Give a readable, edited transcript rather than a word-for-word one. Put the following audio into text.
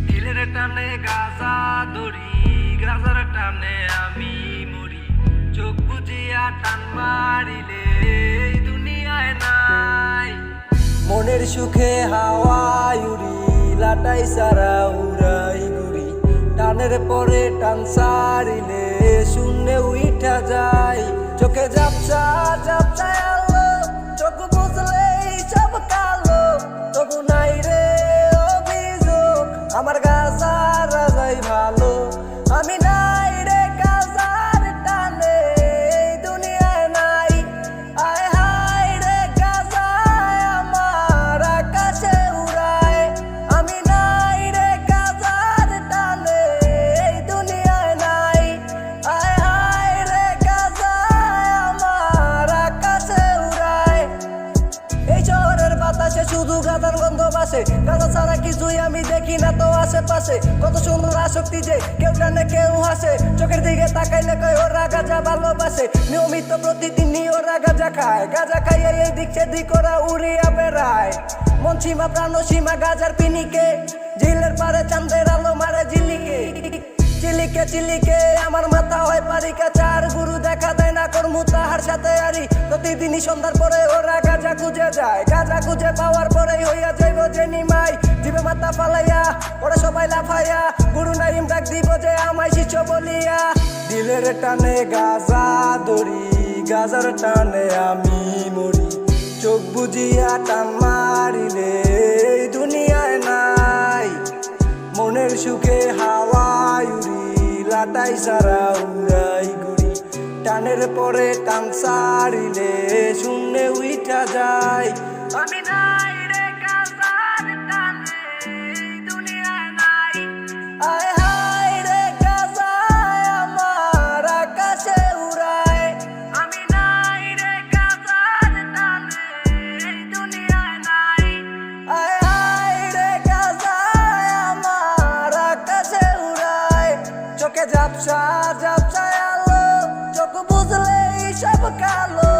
দিলের টানে গাজা ধরি, গাজার টানে আমি মরি। চোখ বুজিয়া টান মারিলে এই দুনিয়ায় নাই। মনের সুখে হাওয়ায় উড়ি, লাটাই সারা উড়াই ঘুরি। টানের পরে টান সারিলে শূন্যে উইঠা যায়। চোখে ঝাপসা ঝাপসা আলো, চোখ বুঝলেই সব কালো। তবু নাই রে অভিযোগ, আমার গাজার রাজাই ভালো। আমি নাই রে গাজার টানে এই দুনিয়ায় নাই। আয় হায় রে গাজায় আমার আকাশে উড়ায়। আমি নাই রে গাজার টানে এই দুনিয়ায় নাই। আয় হায় রে গাজায় আমার আকাশে উড়ায়। এই শহরের বাতাসে শুধু গাজার গন্ধ ভাসে। গাজা ছাড়া কিছুই আমি দেখি না তো আশেপাশে। কত সুন্দর আসক্তি যে কেউ টানে কেউ হাসে। চোখের দিকে তাকাইলে কয় ওরা গাজা ভালোবাসে। নিয়মিত প্রতিদিনই ওরা গাজা খায়। গাজা খাইয়ে এই দিক সেদিক ওরা উড়িয়া বেড়ায়। মন সীমা প্রাণ সীমা গাজার পিনিকে, ঝিলের পারে চাঁদের আলো মারে ঝিলিকে। চিলিকে চিলিকে আমার মাথা হয় পারিকা। চার গুরু দেখা দেয় না কর্মু তাহার সাথে আরি। প্রতিদিনই সন্ধ্যার পরে ওরা গাজা খুঁজে যায়। গাজা খুঁজে পাওয়ার পরেই হইয়া যাইব যে নিমাই। দিবে মাথা ফালাইয়া ওরা সবাই লাফাইয়া। গুরু নাইম ডাক দিব যে আমায় শিষ্য বলিয়া। দিলের টানে গাজা ধরি, গাজার টানে আমি মরি। চোখ বুজিয়া টান মারিলে এই দুনিয়ায় নাই। মনের সুখে হাওয়ায় উড়ি, লাটাই সারা উড়াই ঘুরি। টানের পরে টান সারিলে শূন্যে উইঠা যায়। আমি নাই রে গাজার টানে এই দুনিয়ায় নাই। আয় হায় রে গাজায় আমার আকাশে উড়ায়। আমি নাই রে গাজার টানে এই দুনিয়ায় নাই। আয় হায় রে গাজায় আমার আকাশে উড়ায়। চোখে ঝাপসা ঝাপসা আলো, চোখ বুঝলেই সব কালো।